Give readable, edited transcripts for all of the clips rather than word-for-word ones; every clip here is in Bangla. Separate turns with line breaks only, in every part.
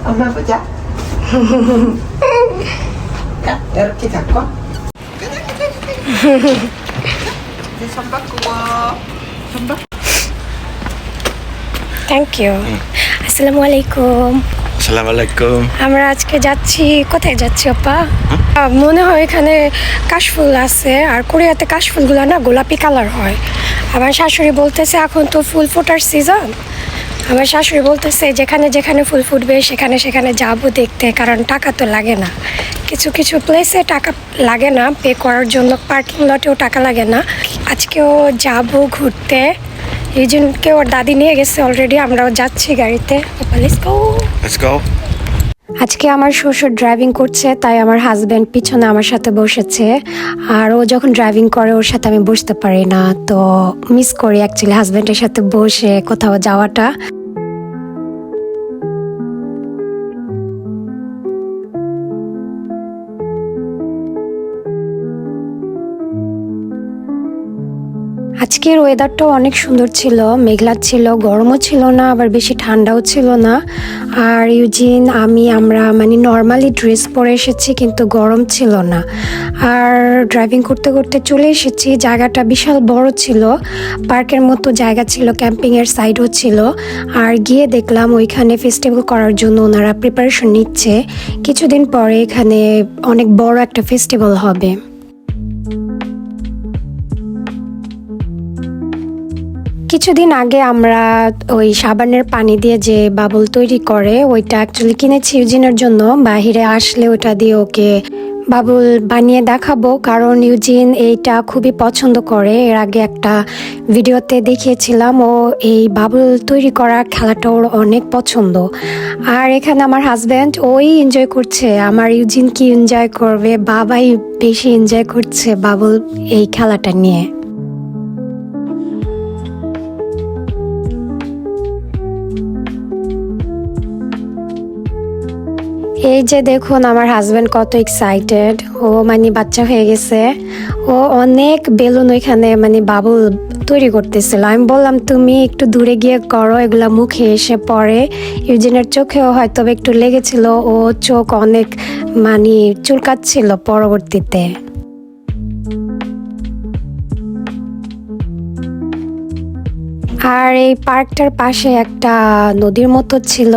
엄마 보자. 야, 이렇게 잡고. 이제 손 바꾸고. 손 바꾸고.
Thank you. আসসালামু আলাইকুম।
আসসালামু আলাইকুম।
আমরা আজকে যাচ্ছি, কোথায় যাচ্ছি আপা? মনে হয় এখানে কাশফুল আছে, আর কোরিয়াতে কাশফুলগুলো না গোলাপি কালার হয়। আমার শাশুড়ি বলতেছে এখন তো ফুল ফোটার সিজন। আমার শাশুড়ি বলতেছে যেখানে যেখানে ফুল ফুটবে সেখানে সেখানে যাবো দেখতে, কারণ টাকা তো লাগে না। কিছু কিছু প্লেসে টাকা লাগে না পে করার জন্য, পার্কিং লটেও টাকা লাগে না। আজকেও যাবো ঘুরতে, এই জন্যকে ওর দাদি নিয়ে গেছে অলরেডি, আমরাও যাচ্ছি গাড়িতে।
Let's go.
আজকে আমার শ্বশুর ড্রাইভিং করছে, তাই আমার হাজব্যান্ড পিছনে আমার সাথে বসেছে। আর ও যখন ড্রাইভিং করে ওর সাথে আমি বসতে পারি না, তো মিস করি অ্যাকচুয়ালি হাজব্যান্ডের সাথে বসে কোথাও যাওয়াটা। আজকের ওয়েদারটাও অনেক সুন্দর ছিল, মেঘলা ছিল, গরমও ছিল না, আবার বেশি ঠান্ডাও ছিল না। আর ইউজিন আমরা মানে নর্মালি ড্রেস পরে এসেছি, কিন্তু গরম ছিল না। আর ড্রাইভিং করতে করতে চলে এসেছি। জায়গাটা বিশাল বড় ছিল, পার্কের মতো জায়গা ছিল, ক্যাম্পিংয়ের সাইডও ছিল। আর গিয়ে দেখলাম ওইখানে ফেস্টিভ্যাল করার জন্য ওনারা প্রিপারেশন নিচ্ছে। কিছুদিন পরে এখানে অনেক বড় একটা ফেস্টিভ্যাল হবে। কিছুদিন আগে আমরা ওই সাবানের পানি দিয়ে যে বাবল তৈরি করে ওইটা অ্যাকচুয়ালি কিনেছি ইউজিনের জন্য। বাহিরে আসলে ওটা দিয়ে ওকে বাবল বানিয়ে দেখাবো, কারণ ইউজিন এইটা খুবই পছন্দ করে। এর আগে একটা ভিডিওতে দেখিয়েছিলাম, ও এই বাবল তৈরি করা খেলাটা ওর অনেক পছন্দ। আর এখানে আমার হাজব্যান্ড ওই এনজয় করছে। আমার ইউজিন কি এনজয় করবে, বাবাই বেশি এনজয় করছে বাবল এই খেলাটা নিয়ে। এই যে দেখুন আমার হাজব্যান্ড কত এক্সাইটেড, ও মানে বাচ্চা হয়ে গেছে। ও অনেক বেলুন ওইখানে মানে বাবুল তৈরি করতেছিল। আমি বললাম তুমি একটু দূরে গিয়ে করো, এগুলা মুখে এসে পড়ে। ইউজিনের চোখেও হয়তো একটু লেগেছিল, ও চোখ অনেক মানে চুলকাচ্ছিল পরবর্তীতে। আর এই পার্কটার পাশে একটা নদীর মতো ছিল,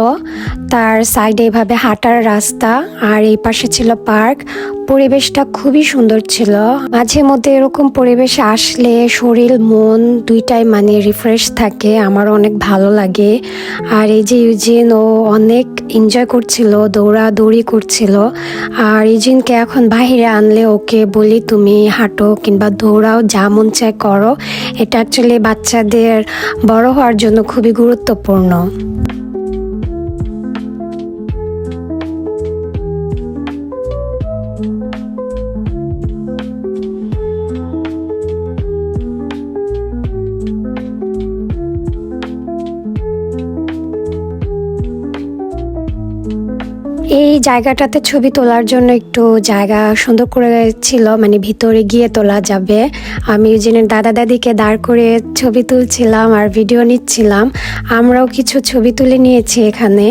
তার সাইডে এভাবে হাঁটার রাস্তা, আর এই পাশে ছিল পার্ক। পরিবেশটা খুবই সুন্দর ছিল। মাঝে মধ্যে এরকম পরিবেশে আসলে শরীর মন দুইটাই মানে রিফ্রেশ থাকে, আমার অনেক ভালো লাগে। আর এই যে ইউজিন, ও অনেক এনজয় করছিল, দৌড়াদৌড়ি করছিল। আর ইউজিনকে এখন বাহিরে আনলে ওকে বলি তুমি হাঁটো কিংবা দৌড়াও, যা মন চায় করো। এটা অ্যাকচুয়ালি বাচ্চাদের বড় হওয়ার জন্য খুবই গুরুত্বপূর্ণ। এই জায়গাটাতে ছবি তোলার জন্য একটু জায়গা সুন্দর করে ছিল, মানে ভিতরে গিয়ে তোলা যাবে। আমি ইউজিনের দাদা দাদিকে দাঁড় করে ছবি তুলছিলাম আর ভিডিও নিচ্ছিলাম। আমরাও কিছু ছবি তুলে নিয়েছি এখানে।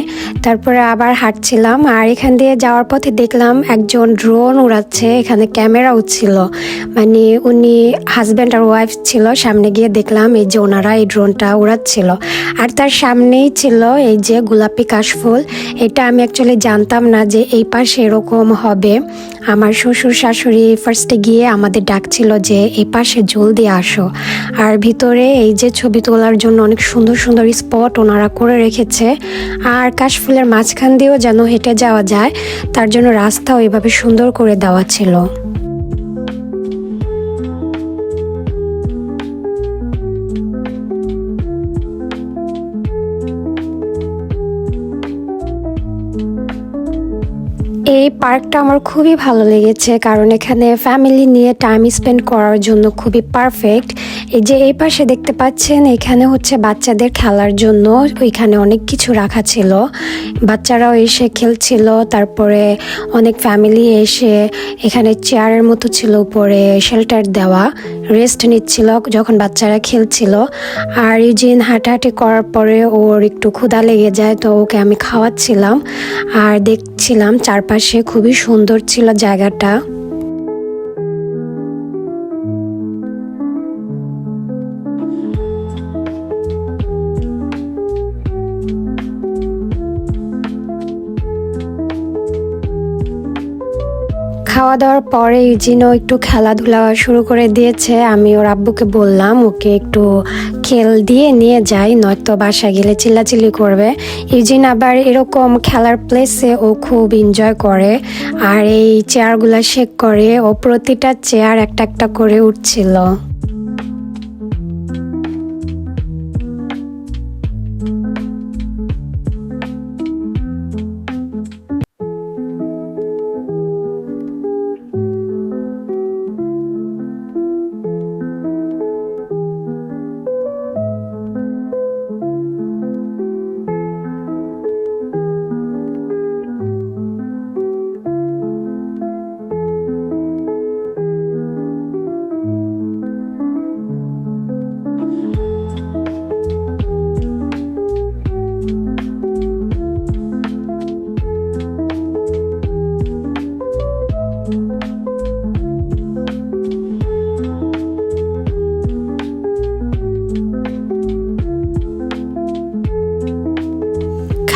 তারপরে আবার হাঁটছিলাম, আর এখান দিয়ে যাওয়ার পথে দেখলাম একজন ড্রোন উড়াচ্ছে, এখানে ক্যামেরাও ছিল। মানে উনি হাজব্যান্ড আর ওয়াইফ ছিল। সামনে গিয়ে দেখলাম এই যে ওনারা এই ড্রোনটা উড়াচ্ছিল। আর তার সামনেই ছিল এই যে গোলাপি কাশফুল। এটা আমি অ্যাকচুয়ালি জানতাম না যে এই পাশে এরকম হবে। আমার শ্বশুর শাশুড়ি ফার্স্টে গিয়ে আমাদের ডাকছিল যে এই পাশে জলদি আসো। আর ভিতরে এই যে ছবি তোলার জন্য অনেক সুন্দর সুন্দর স্পট ওনারা করে রেখেছে। আর কাশফুলের মাঝখান দিয়েও যেন হেঁটে যাওয়া যায়, তার জন্য রাস্তাও এভাবে সুন্দর করে দেওয়া ছিল। এই পার্কটা আমার খুবই ভালো লেগেছে, কারণ এখানে ফ্যামিলি নিয়ে টাইম স্পেন্ড করার জন্য খুবই পারফেক্ট। এই যে এই পাশে দেখতে পাচ্ছেন, এখানে হচ্ছে বাচ্চাদের খেলার জন্য ওইখানে অনেক কিছু রাখা ছিল। বাচ্চারাও এসে খেলছিল, তারপরে অনেক ফ্যামিলি এসে এখানে চেয়ারের মতো ছিল, উপরে শেল্টার দেওয়া, রেস্ট নিচ্ছিল যখন বাচ্চারা খেলছিল। আর ইউজিন হাঁটাহাঁটি করার পরে ওর একটু ক্ষুধা লেগে যায়, তো ওকে আমি খাওয়াচ্ছিলাম আর দেখছিলাম চারপাশে। খুবই সুন্দর ছিল জায়গাটা। খাওয়া দাওয়ার পরে ইউজিনও একটু খেলাধুলা শুরু করে দিয়েছে। আমি ওর আব্বুকে বললাম ওকে একটু খেল দিয়ে নিয়ে যাই, নয়তো বাসা গেলে চিল্লাচিল্লি করবে। ইউজিন আবার এরকম খেলার প্লেসে ও খুব এনজয় করে, আর এই চেয়ারগুলা শেক করে। ও প্রতিটা চেয়ার একটা একটা করে উঠছিল।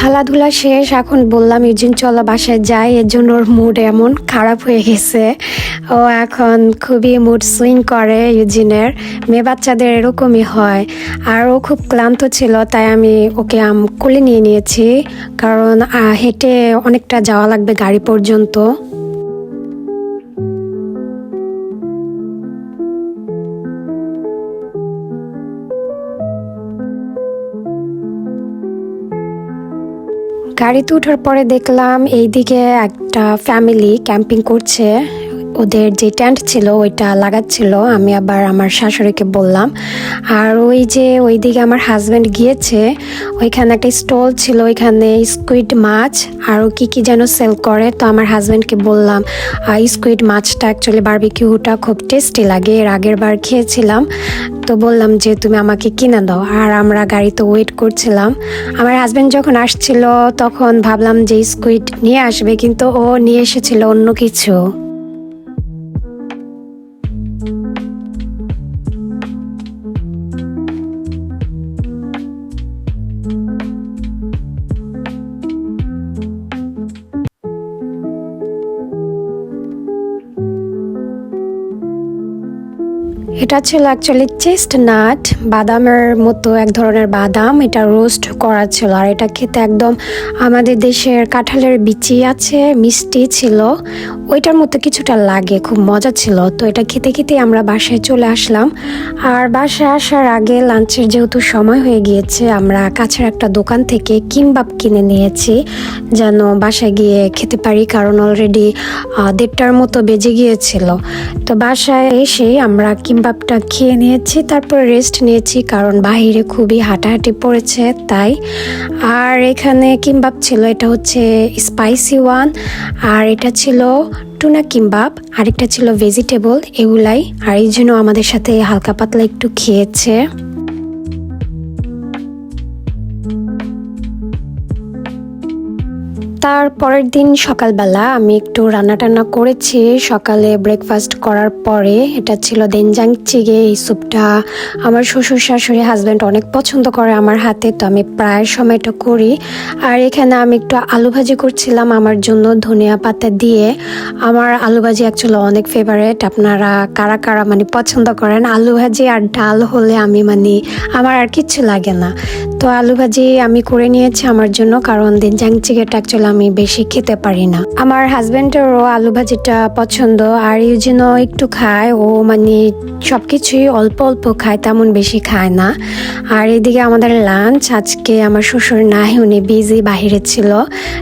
খেলাধুলা শেষ, এখন বললাম ইউজিন চলো বাসায় যাই। এর জন্য ওর মুড এমন খারাপ হয়ে গেছে। ও এখন খুবই মুড সুইং করে। ইউজিনের মেয়ে বাচ্চাদের এরকমই হয়। আর ও খুব ক্লান্ত ছিল, তাই আমি ওকে কোলে নিয়ে নিয়েছি, কারণ হেঁটে অনেকটা যাওয়া লাগবে গাড়ি পর্যন্ত। গাড়িতে ওঠার পরে দেখলাম এইদিকে একটা ফ্যামিলি ক্যাম্পিং করছে। ওদের যে টেন্ট ছিল ওইটা লাগাচ্ছিল। আমি আবার আমার শাশুড়িকে বললাম। আর ওই যে ওইদিকে আমার হাজব্যান্ড গিয়েছে, ওইখানে একটা স্টল ছিল, ওইখানে স্কুইড মাছ আরও কি যেন সেল করে। তো আমার হাজব্যান্ডকে বললাম স্কুইড মাছটা অ্যাকচুয়ালি বারবিকিউটা খুব টেস্টি লাগে, এর আগের বার খেয়েছিলাম। তো বললাম যে তুমি আমাকে কিনে দাও। আর আমরা গাড়িতে ওয়েট করছিলাম। আমার হাজব্যান্ড যখন আসছিল তখন ভাবলাম যে স্কুইড নিয়ে আসবে, কিন্তু ও নিয়ে এসেছিল অন্য কিছু। এটা ছিল অ্যাকচুয়ালি চেস্টনাট, বাদামের মতো এক ধরনের বাদাম। এটা রোস্ট করা ছিল, আর এটা খেতে একদম আমাদের দেশের কাঁঠালের বিচি আছে, মিষ্টি ছিল, ওইটার মতো কিছুটা লাগে, খুব মজা ছিল। তো এটা খেতে খেতে আমরা বাসায় চলে আসলাম। আর বাসায় আসার আগে লাঞ্চের যেহেতু সময় হয়ে গিয়েছে, আমরা কাছের একটা দোকান থেকে কিমবাব কিনে নিয়েছি, যেন বাসায় গিয়ে খেতে পারি, কারণ অলরেডি 1:30টার মতো বেজে গিয়েছিল। তো বাসায় এসে আমরা কিমবাবটা খেয়ে নিয়েছি, তারপর রেস্ট নিয়েছি, কারণ বাহিরে খুবই হাঁটাহাঁটি পড়েছে তাই। আর এখানে কিমবাব ছিল, এটা হচ্ছে স্পাইসি ওয়ান, আর এটা ছিল টুনা কিমবাব, আরেকটা ছিল ভেজিটেবল, এগুলাই। আর এই জন্য আমাদের সাথে হালকা পাতলা একটু খেয়েছে। তার পরের দিন সকালবেলা আমি একটু রান্না টান্না করেছি। সকালে ব্রেকফাস্ট করার পরে এটা ছিল দেনজাং চিগে। এই স্যুপটা আমার শ্বশুর শাশুড়ি হাজব্যান্ড অনেক পছন্দ করে আমার হাতে, তো আমি প্রায় সময় এটা করি। আর এখানে আমি একটু আলু ভাজি করছিলাম আমার জন্য, ধনিয়া পাতা দিয়ে। আমার আলু ভাজি অ্যাকচুয়ালি অনেক ফেভারেট। আপনারা কারা কারা পছন্দ করেন আলু ভাজি আর ডাল হলে? আমার আর কিচ্ছু লাগে না। তো আলু ভাজি আমি করে নিয়েছি আমার জন্য, কারণ দেনজাং চিগেটা অ্যাকচুয়ালি আমি বেশি খেতে পারি না। আমার হাজব্যান্ডেরও আলু ভাজিটা পছন্দ, আর ইউজিনও একটু খায়। ও সবকিছুই অল্প অল্প খায়, তেমন বেশি খায় না। আর এদিকে আমাদের লাঞ্চ, আজকে আমার শ্বশুর নাই, উনি বিজি, বাহিরে ছিল।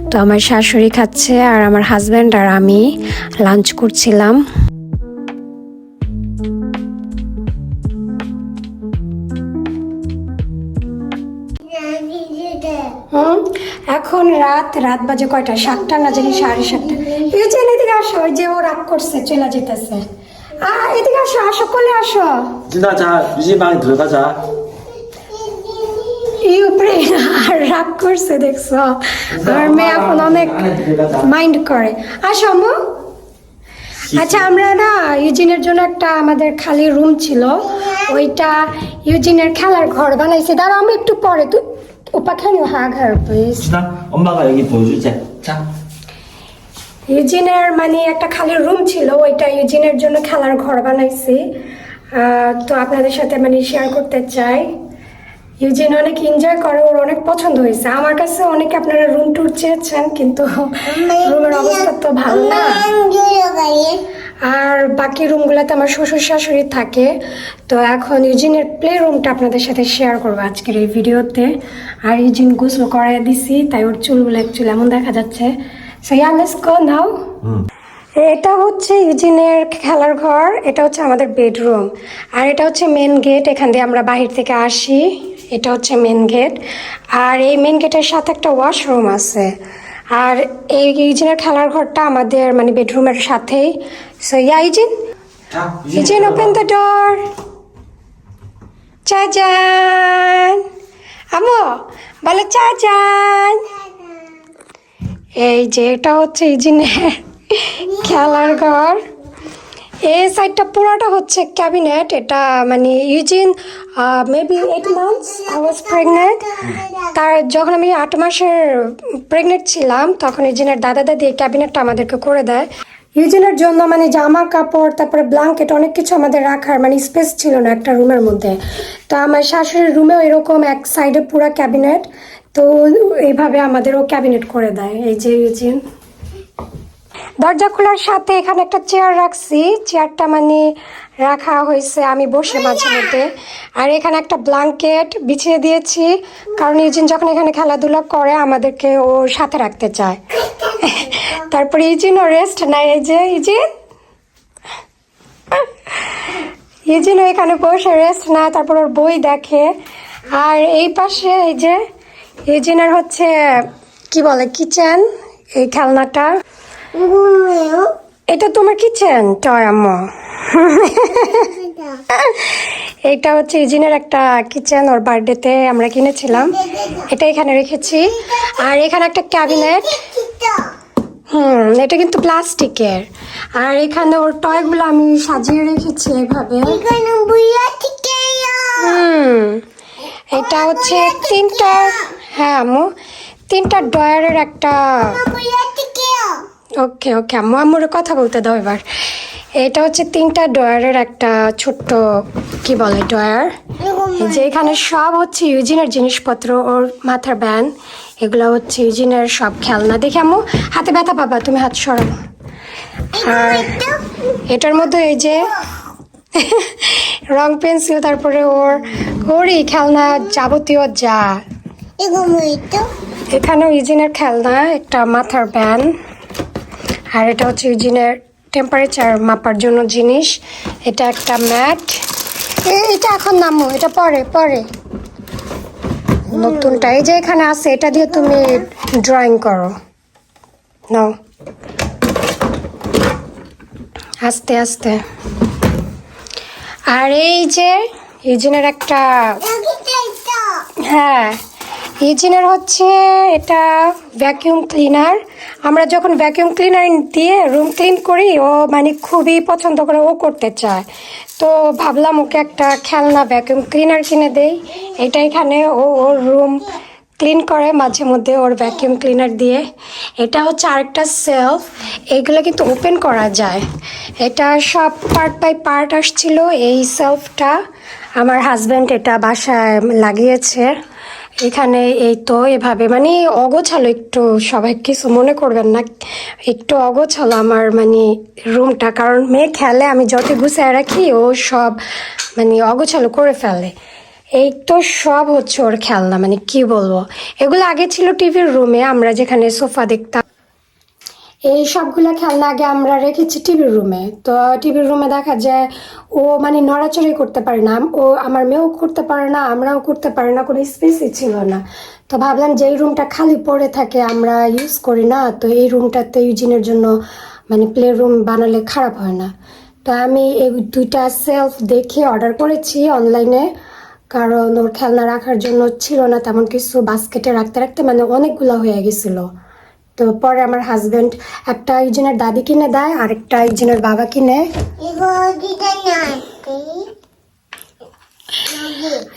তো আমার শাশুড়ি খাচ্ছে, আর আমার হাজব্যান্ড আর আমি লাঞ্চ করছিলাম। এখন রাত বাজে কয়টা? 7টা না জানি 7:30। এই যে এদিকে আসো, ওই যে ও রাগ করছে, চলে যেতেছে। এদিকে আসো, আসো, কোলে আসো।
유진아, 자, 유진이 방에 들어가자.
ইউপ্রে আর রাগ করছে, দেখছো? আমার মেয়ে এখন অনেক মাইন্ড করে। আসো আম্মু। আচ্ছা, আমরা না ইউজিনের জন্য একটা আমাদের খালি রুম ছিল, ওইটা ইউজিনের খেলার ঘর বানাইছি। দাঁড়াও, আমি একটু পরে। তুই ওপা খেয়ে হাগ হার প্লিজ।
유진아, 엄마가 여기 보여주자. 자.
ইউজিনের মানে একটা খালি রুম ছিল, ওইটা ইউজিনের জন্য খেলার ঘর বানাইছি। তো আপনাদের সাথে মানে শেয়ার করতে চাই। ইউজিন অনেক এনজয় করে, ওর অনেক পছন্দ হয়েছে। আমার কাছে অনেকে আপনারা রুম ট্যুর চেয়েছেন, কিন্তু রুমের অবস্থা তো ভালো না। আর বাকি রুমগুলোতে আমার শ্বশুর শাশুড়ি থাকে। তো এখন ইউজিনের প্লে রুমটা আপনাদের সাথে শেয়ার করবো আজকের এই ভিডিওতে। আর ইউজিন গোসল করাই দিছি, তাই ওর চুলগুলো অ্যাকচুয়ালি এমন দেখা যাচ্ছে। সো ইয়া, লেটস গো নাও। এটা হচ্ছে ইউজিনের খেলার ঘর, এটা হচ্ছে আমাদের বেডরুম, আর এটা হচ্ছে মেন গেট। এখান দিয়ে আমরা বাহির থেকে আসি। এটা হচ্ছে মেন গেট, আর এই মেন গেটের সাথে একটা ওয়াশরুম আছে। আর এই ইউজিনের খেলার ঘরটা আমাদের মানে বেডরুমের সাথেই। So yeah Yujin,
자,
Yujin open the door. চাচান, আমো বলো চাচান। এই যে এটা হচ্ছে ইউজিনের খেলার ঘর। এই সাইডটা পুরোটা হচ্ছে ক্যাবিনেট। এটা মানে Eugene maybe 8 months I was pregnant. তার যখন আমি 8 মাসের প্রেগনেন্ট ছিলাম, তখন ইউজিনের দাদা দাদি এই ক্যাবিনেটটা আমাদেরকে করে দেয়। ইউজিনের জন্য মানে জামা কাপড়, তারপরে ব্ল্যাঙ্কেট, অনেক কিছু আমাদের রাখার মানে স্পেস ছিল না একটা রুমের মধ্যে। তো আমার শাশুড়ির রুমেও এরকম এক সাইডে পুরো ক্যাবিনেট। তো এইভাবে আমাদেরও ক্যাবিনেট করে দেয়। এই যে ইউজিন দরজা খোলার সাথে এখানে একটা চেয়ার রাখছি, চেয়ারটা মানে রাখা হয়েছে আমি বসে মাঝে মধ্যে। আর এখানে একটা ব্ল্যাঙ্কেট বিছিয়ে দিয়েছি, কারণ ইউজিন যখন এখানে খেলাধুলা করে আমাদেরকে ওর সাথে রাখতে চায়। তারপরে ইউজিনও রেস্ট নেয়। এই যে ইউজিনও এখানে বসে রেস্ট নেয়, তারপর ওর বই দেখে। আর এই পাশে এই যে ইউজিনের হচ্ছে কি বলে কিচেন, এই খেলনাটা। এটা তোমার কিচেন টয় আম্মু। এটা হচ্ছে ইউজিনের একটা কিচেন, ওর বার্থডেতে আমরা কিনেছিলাম। এটা এখানে রেখেছি। আর এখানে একটা ক্যাবিনেট, এটা কিন্তু প্লাস্টিকের। আর এখানে ওর টয়গুলো আমি সাজিয়ে রেখেছি এইভাবে। এটা হচ্ছে 3টা, হ্যাঁ আম্মু, 3টা ডয়ারের একটা। ওকে ওকে আম্মু, আম্মুর কথা বলতে দাও এবার। এটা হচ্ছে 3টা ডয়ারের একটা ছোট্ট কি বলে ডয়ার। যে এখানে সব হচ্ছে ইউজিনের জিনিসপত্র, ওর মাথার ব্যান্ড, এগুলো হচ্ছে ইউজিনের সব খেলনা। দেখে আম্মু হাতে ব্যথা পাবা, তুমি হাত সরাও। আর এটার মধ্যে এই যে রং পেন্সিল, তারপরে ওরই খেলনা যাবতীয় যা। এখানেও ইউজিনের খেলনা, একটা মাথার ব্যান্ড। আর এটা হচ্ছে ইউজিনের টেম্পারেচার মাপার জন্য জিনিস। এটা একটা ম্যাট। এটা এখন নামো, এটা পরে নতুনটা এই যে এখানে আছে, এটা দিয়ে তুমি ড্রয়িং করো। নাও আস্তে আস্তে। আর এই যে ইউজিনের একটা, হ্যাঁ ইউজিনের হচ্ছে এটা ভ্যাকিউম ক্লিনার। আমরা যখন ভ্যাকিউম ক্লিনার দিয়ে রুম ক্লিন করি, ও মানে খুবই পছন্দ করে, ও করতে চায়। তো ভাবলাম ওকে একটা খেলনা ভ্যাকিউম ক্লিনার কিনে দেই। এটা এখানে ওর রুম ক্লিন করে মাঝে মধ্যে ওর ভ্যাকিউম ক্লিনার দিয়ে। এটা হচ্ছে আরেকটা সেলফ, এইগুলো কিন্তু ওপেন করা যায়। এটা সব পার্ট বাই পার্ট আসছিল এই সেলফটা। আমার হাজব্যান্ড এটা বাসায় লাগিয়েছে। এখানে এই তো এভাবে মানে অগোছালো, একটু সবাই কিছু মনে করবেন না, একটু অগোছালো আমার মানে রুমটা, কারণ মেয়ে খেলে, আমি যত গুছিয়ে রাখি ও সব মানে অগোছালো করে ফেলে। এই তো সব হচ্ছে ওর খেলনা, মানে কি বলবো। এগুলো আগে ছিল টিভির রুমে, আমরা যেখানে সোফা দেখতাম। এই সবগুলা খেলনা আগে আমরা রেখেছি টিভির রুমে। তো টিভির রুমে দেখা যায় ও মানে নড়াচড়াই করতে পারে না, ও আমার মেয়েও করতে পারে না, আমরাও করতে পারি না, কোনো স্পেসই ছিল না। তো ভাবলাম যে এই রুমটা খালি পড়ে থাকে, আমরা ইউজ করি না, তো এই রুমটাতে ইউজিনের জন্য মানে প্লে রুম বানালে খারাপ হয় না। তো আমি এই দুইটা সেলফ দেখে অর্ডার করেছি অনলাইনে, কারণ ওর খেলনা রাখার জন্য ছিল না তেমন কিছু, বাস্কেটে রাখতে রাখতে মানে অনেকগুলো হয়ে গেছিলো। তো পরে আমার হাজবেন্ড একটা ইউজিনের দাদি কিনে দেয়, আরেকটা ইউজিনের বাবা কিনে।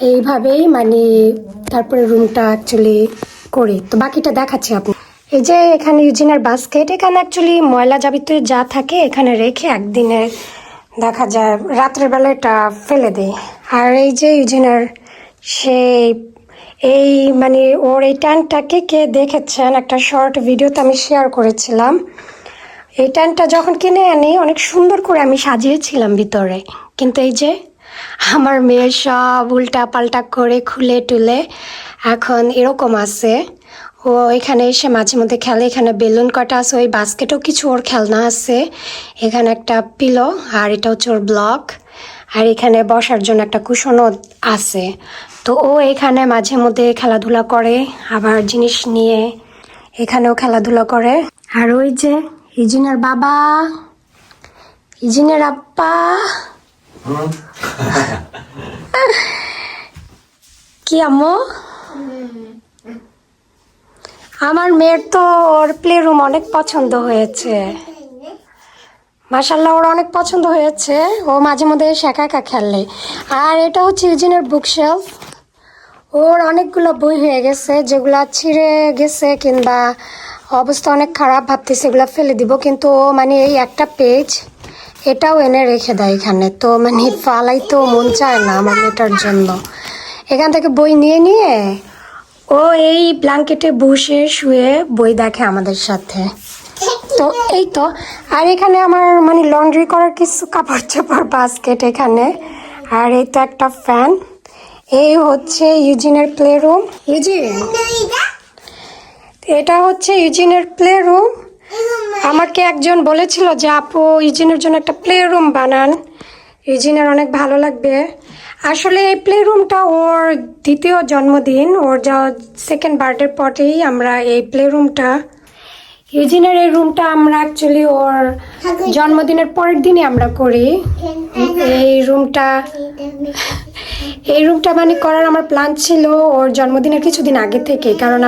এইভাবেই মানে তারপরে রুমটা অ্যাকচুয়ালি করি। তো বাকিটা দেখাচ্ছি আপনি। এই যে এখানে ইউজিনের বাস্কেট, এখানে অ্যাকচুয়ালি ময়লা যাবিত যা থাকে এখানে রেখে একদিনে দেখা যায় রাত্রের বেলা এটা ফেলে দেয়। আর এই যে ইউজিনের সেই এই মানে ওর এই ট্যান্টটাকে কে দেখেছেন একটা শর্ট ভিডিওতে আমি শেয়ার করেছিলাম। এই ট্যান্টটা যখন কিনে আনি অনেক সুন্দর করে আমি সাজিয়েছিলাম ভিতরে, কিন্তু এই যে আমার মেয়ে সব উল্টা পাল্টা করে খুলে টুলে এখন এরকম আছে। ও এখানে এসে মাঝে মধ্যে খেলে, এখানে বেলুন কটা আছে, ওই বাস্কেটও কিছু ওর খেলনা আছে, এখানে একটা পিলো, আর এটা হচ্ছে ওর ব্লক, আর এখানে বসার জন্য একটা কুশনও আছে। তো ও এখানে মাঝে মধ্যে খেলাধুলা করে, আবার জিনিস নিয়ে এখানেও খেলাধুলা করে। আর ওই যে ইজিনের বাবা, ইজিনের আব্বা, কি আম্মু? আমার মেয়ের তো ওর প্লে রুম অনেক পছন্দ হয়েছে, মাশাল্লাহ ওর অনেক পছন্দ হয়েছে। ও মাঝে মধ্যে একা একা খেলে। আর এটা হচ্ছে ইউজিনের বুকশেলফ, ওর অনেকগুলো বই হয়ে গেছে যেগুলা ছিঁড়ে গেছে কিংবা অবস্থা অনেক খারাপ, ভাবতেছে এগুলো ফেলে দিব, কিন্তু ও মানে এই একটা পেজ এটাও এনে রেখে দেয় এখানে। তো মানে ফালাইতেও মন চায় না আমার মেয়েটার জন্য। এখান থেকে বই নিয়ে নিয়ে ও এই ব্ল্যাঙ্কেটে বসে শুয়ে বই দেখে আমাদের সাথে। তো এই তো। আর এখানে আমার মানে লন্ড্রি করার কিছু কাপড় চোপড় বাস্কেট এখানে, আর এই তো একটা ফ্যান। এই হচ্ছে ইউজিনের প্লে রুম। ইউজিন, এটা হচ্ছে ইউজিনের প্লে রুম। আমাকে একজন বলেছিল যে আপু ইউজিনের জন্য একটা প্লে রুম বানান, ইউজিনের অনেক ভালো লাগবে। আসলে এই প্লে রুমটা ওর দ্বিতীয় জন্মদিন, ওর যা সেকেন্ড বার্থডের পরেই আমরা এই প্লে রুমটা, ইউজিনের এই রুমটা আমরা অ্যাকচুয়ালি ওর জন্মদিনের পরের দিনই আমরা করি। এই রুমটা মানে করার আমার প্ল্যান ছিল ওর জন্মদিনের কিছুদিন আগে থেকে, কারণ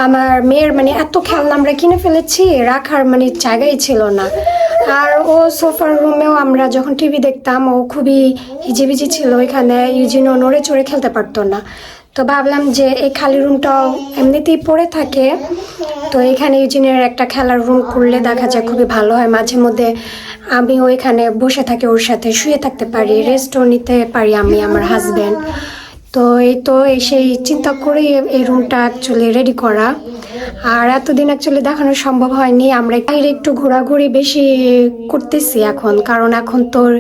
আমার মেয়ের মানে এত খেলনা আমরা কিনে ফেলেছি, রাখার মানে জায়গাই ছিল না। আর ও সোফার রুমেও আমরা যখন টিভি দেখতাম ও খুবই হিজিবিজি ছিল, এখানে ইউজিনও নড়ে চড়ে খেলতে পারতো না। তো ভাবলাম যে এই খালি রুমটাও এমনিতেই পড়ে থাকে, তো এখানে ইউজিনের একটা খেলার রুম করলে দেখা যায় খুবই ভালো হয়। মাঝে মধ্যে আমিও এখানে বসে থাকি, ওর সাথে শুয়ে থাকতে পারি, রেস্টও নিতে পারি আমি, আমার হাজব্যান্ড। তো সেই চিন্তা করে এই রুমটা অ্যাকচুয়ালি রেডি করা। আর এতদিন অ্যাকচুয়ালি দেখানো সম্ভব হয়নি, আমরা বাইরে একটু ঘোরাঘুরি বেশি করতেছি এখন, কারণ এখন তোর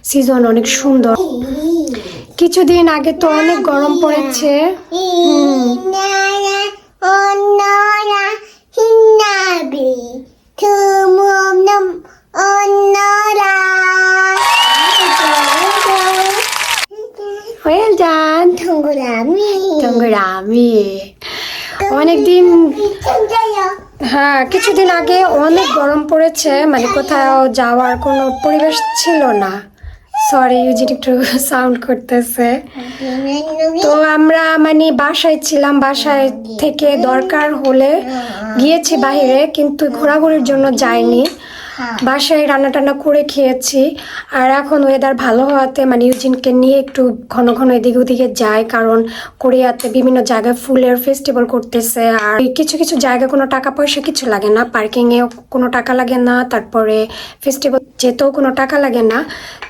সিজন অনেক সুন্দর। কিছুদিন আগে তো অনেক গরম পড়েছে। অনেকদিন, হ্যাঁ কিছুদিন আগে অনেক গরম পড়েছে, মানে কোথাও যাওয়ার কোনো পরিবেশ ছিল না। সরি ইউজিন একটু সাউন্ড করতেছে। তো আমরা মানে বাসায় ছিলাম, বাসায় থেকে দরকার হলে গিয়েছি বাইরে, কিন্তু ঘোরাঘুরির জন্য যাইনি, বাসায় রান্না টান্না করে খেয়েছি। আর এখন ওয়েদার ভালো হওয়াতে মানে ইউজিনকে নিয়ে একটু ঘন ঘন এদিকে ওদিকে যাই, কারণ কোরিয়াতে বিভিন্ন জায়গায় ফুলের ফেস্টিভ্যাল করতেছে। আর কিছু কিছু জায়গায় কোনো টাকা পয়সা কিছু লাগে না, পার্কিংয়ে কোনো টাকা লাগে না, তারপরে ফেস্টিভ্যাল যেতেও কোনো টাকা লাগে না।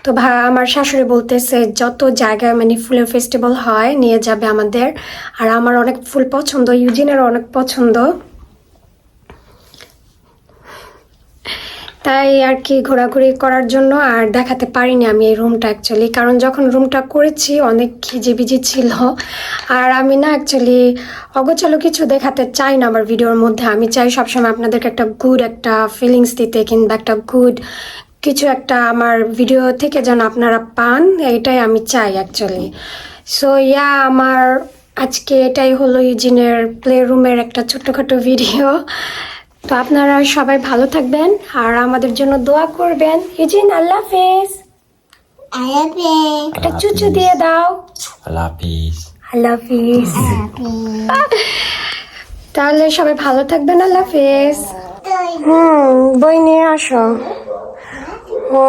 তো আমার শাশুড়ি বলতেছে যত জায়গায় মানে ফুলের ফেস্টিভ্যাল হয় নিয়ে যাবে আমাদের। আর আমার অনেক ফুল পছন্দ, ইউজিনেরও অনেক পছন্দ। তাই আর কি ঘোরাঘুরি করার জন্য আর দেখাতে পারিনি আমি এই রুমটা অ্যাকচুয়ালি, কারণ যখন রুমটা করেছি অনেক খিজিবিজি ছিল। আর আমি না অ্যাকচুয়ালি অগোছালো কিছু দেখাতে চাই না আমার ভিডিওর মধ্যে। আমি চাই সবসময় আপনাদেরকে একটা গুড একটা ফিলিংস দিতে, কিংবা একটা গুড কিছু একটা আমার ভিডিও থেকে যেন আপনারা পান, এটাই আমি চাই অ্যাকচুয়ালি। সো ইয়া, আমার আজকে এটাই হলো ইউজিনের প্লে রুমের একটা ছোট্টখাটো ভিডিও। তো আপনারা সবাই ভালো থাকবেন আর আমাদের জন্য দোয়া করবেন। ইউজিন, আল্লাহ হাফেজ। একটা চুচু দিয়ে দাও।
আল্লাহ হাফিজ।
আল্লাহ হাফেজ। তাহলে সবাই ভালো থাকবেন, আল্লাহ হাফেজ। বই নিয়ে আসো। ও